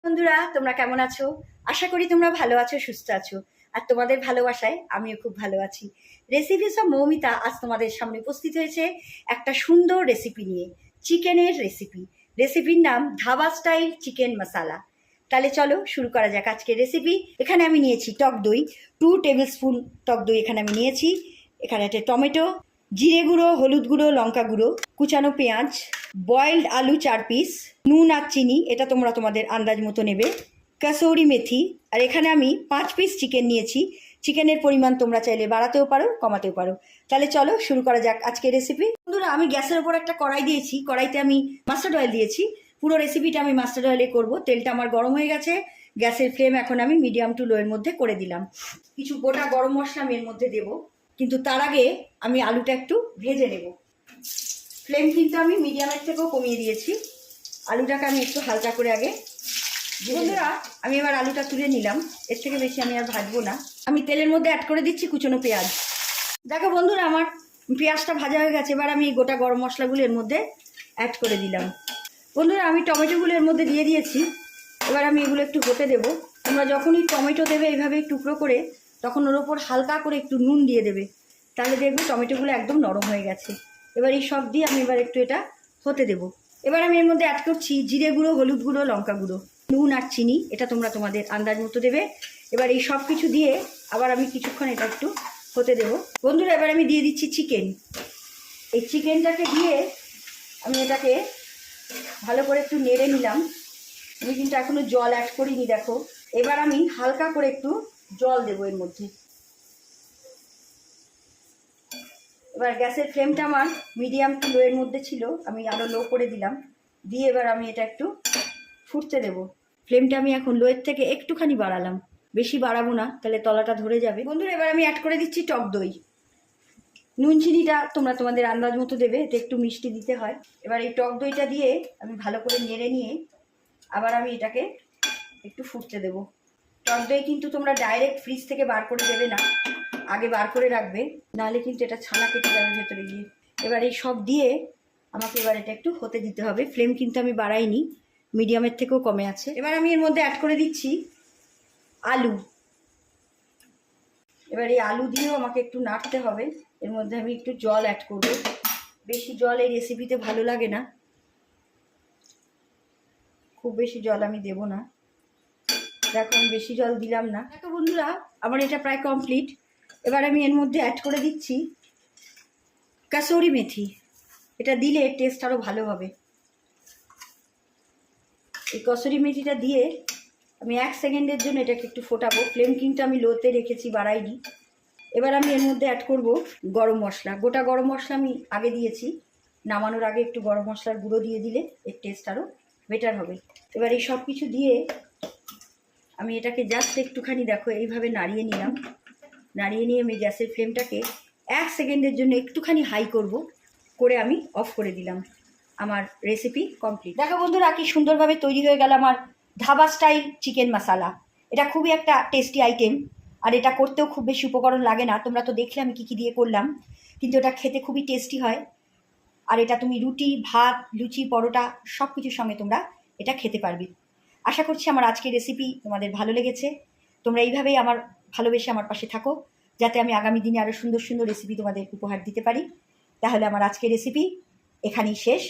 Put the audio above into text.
বন্ধুরা, তোমরা কেমন আছো? আশা করি তোমরা ভালো আছো, সুস্থ আছো। আর তোমাদের ভালোবাসায় আমিও খুব ভালো আছি। রেসিপিস অফ মৌমিতা আজ তোমাদের সামনে উপস্থিত হয়েছে একটা সুন্দর রেসিপি নিয়ে। চিকেনের রেসিপির নাম ধাবা স্টাইল চিকেন মশালা। তাহলে চলো শুরু করা যাক আজকের রেসিপি। এখানে আমি নিয়েছি টক দই, 2 টেবিল স্পুন টক দই এখানে আমি নিয়েছি। এখানে একটা টমেটো, জিরে গুঁড়ো, হলুদ গুঁড়ো, লঙ্কা গুঁড়ো, কুচানো পেঁয়াজ, বয়েলড আলু 4 পিস, নুন আর চিনি, এটা তোমরা তোমাদের আন্দাজ মতো নেবে, কাসৌরি মেথি, আর এখানে আমি 5 পিস চিকেন নিয়েছি। চিকেনের পরিমাণ তোমরা চাইলে বাড়াতেও পারো, কমাতেও পারো। তাহলে চলো শুরু করা যাক আজকের রেসিপি। বন্ধুরা, আমি গ্যাসের ওপর একটা কড়াই দিয়েছি, কড়াইতে আমি মাস্টার্ড অয়েল দিয়েছি। পুরো রেসিপিটা আমি মাস্টার্ড অয়েলে করবো। তেলটা আমার গরম হয়ে গেছে, গ্যাসের ফ্লেম এখন আমি মিডিয়াম টু লো এর মধ্যে করে দিলাম। কিছু গোটা গরম মশলা আমি এর মধ্যে দেবো, কিন্তু তার আগে আমি আলুটা একটু ভেজে নেব। ফ্লেম কিন্তু আমি মিডিয়ামের থেকেও কমিয়ে দিয়েছি। আলুটাকে আমি একটু হালকা করে আগে, বন্ধুরা আমি এবার আলুটা তুলে নিলাম। এর থেকে বেশি আমি আর ভাজবো না। আমি তেলের মধ্যে অ্যাড করে দিচ্ছি কুচনো পেঁয়াজ। দেখো বন্ধুরা, আমার পেঁয়াজটা ভাজা হয়ে গেছে। এবার আমি গোটা গরম মশলাগুলো এর মধ্যে অ্যাড করে দিলাম। বন্ধুরা, আমি টমেটোগুলো এর মধ্যে দিয়ে দিয়েছি। এবার আমি এগুলো একটু হতে দেবো। তোমরা যখনই টমেটো দেবে এইভাবে টুকরো করে, তখন ওর ওপর হালকা করে একটু নুন দিয়ে দেবে। তাহলে দেখবে টমেটোগুলো একদম নরম হয়ে গেছে। এবার এই সব দিয়ে আমি এবার একটু এটা হতে দেবো। এবার আমি এর মধ্যে অ্যাড করছি জিরে গুঁড়ো, হলুদ গুঁড়ো, লঙ্কা গুঁড়ো, নুন আর চিনি, এটা তোমরা তোমাদের আন্দাজ মতো দেবে। এবার এই সব কিছু দিয়ে আবার আমি কিছুক্ষণ এটা একটু হতে দেবো। বন্ধুরা, এবার আমি দিয়ে দিচ্ছি চিকেন। এই চিকেনটাকে দিয়ে আমি এটাকে ভালো করে একটু নেড়ে নিলাম। আমি কিন্তু এখনো জল অ্যাড করিনি, দেখো। এবার আমি হালকা করে একটু জল দেবো এর মধ্যে। এবার গ্যাসের ফ্লেমটা আমার মিডিয়াম টু লো এর মধ্যে ছিল, আমি আরও লো করে দিলাম। দিয়ে এবার আমি এটা একটু ফুটতে দেব। ফ্লেমটা আমি এখন লো এর থেকে একটুখানি বাড়ালাম, বেশি বাড়াবো না, তাহলে তলাটা ধরে যাবে। বন্ধুরা, এবার আমি অ্যাড করে দিচ্ছি টক দই। নুন চিনিটা তোমরা তোমাদের আন্দাজ মতো দেবে, এতে একটু মিষ্টি দিতে হয়। এবার এই টক দইটা দিয়ে আমি ভালো করে নেড়ে নিয়ে আবার আমি এটাকে একটু ফুটতে দেব। টক দই কিন্তু তোমরা ডাইরেক্ট ফ্রিজ থেকে বার করে দেবে না, আগে বার করে রাখবে, নাহলে কিন্তু এটা ছানা কেটে যাবে ভেতরে গিয়ে। এবার এই সব দিয়ে আমাকে এবার এটা একটু হতে দিতে হবে। ফ্লেম কিন্তু আমি বাড়াইনি, মিডিয়ামের থেকেও কমে আছে। এবার আমি এর মধ্যে অ্যাড করে দিচ্ছি আলু। এবার এই আলু দিয়েও আমাকে একটু নাড়তে হবে। এর মধ্যে আমি একটু জল অ্যাড করব। বেশি জল এই রেসিপিতে ভালো লাগে না, খুব বেশি জল আমি দেব না। দেখো, আমি বেশি জল দিলাম না। দেখো বন্ধুরা, আমার এটা প্রায় কমপ্লিট। এবার আমি এর মধ্যে অ্যাড করে দিচ্ছি কাসৌরি মেথি। এটা দিলে টেস্ট আরও ভালো হবে। এই কসুরি মেথিটা দিয়ে আমি 1 সেকেন্ডের জন্য এটাকে একটু ফোটাবো। ফ্লেম কিন্তু আমি লোতে রেখেছি, বাড়াইনি। এবার আমি এর মধ্যে অ্যাড করব গরম মশলা। গোটা গরম মশলা আমি আগে দিয়েছি, নামানোর আগে একটু গরম মশলার গুঁড়ো দিয়ে দিলে এর টেস্ট আরও বেটার হবে। এবার এই সব কিছু দিয়ে আমি এটাকে জাস্ট একটুখানি, দেখো, এইভাবে নাড়িয়ে নিলাম। নাড়িয়ে নিয়ে আমি গ্যাসের ফ্লেমটাকে 1 সেকেন্ডের জন্য একটুখানি হাই করব, করে আমি অফ করে দিলাম। আমার রেসিপি কমপ্লিট। দেখো বন্ধুরা, কি সুন্দরভাবে তৈরি হয়ে গেল আমার ধাবা স্টাইল চিকেন মশালা। এটা খুবই একটা টেস্টি আইটেম, আর এটা করতেও খুব বেশি উপকরণ লাগে না। তোমরা তো দেখলে আমি কী দিয়ে করলাম, কিন্তু এটা খেতে খুবই টেস্টি হয়। আর এটা তুমি রুটি, ভাত, লুচি, পরোটা সব কিছুর সঙ্গে তোমরা এটা খেতে পারবে। আশা করছি আমার আজকের রেসিপি তোমাদের ভালো লেগেছে। তোমরা এইভাবেই আমার ভালোবেসে আমার পাশে থাকো, যাতে আমি আগামী দিনে আরও সুন্দর সুন্দর রেসিপি তোমাদের উপহার দিতে পারি। তাহলে আমার আজকের রেসিপি এখানেই শেষ।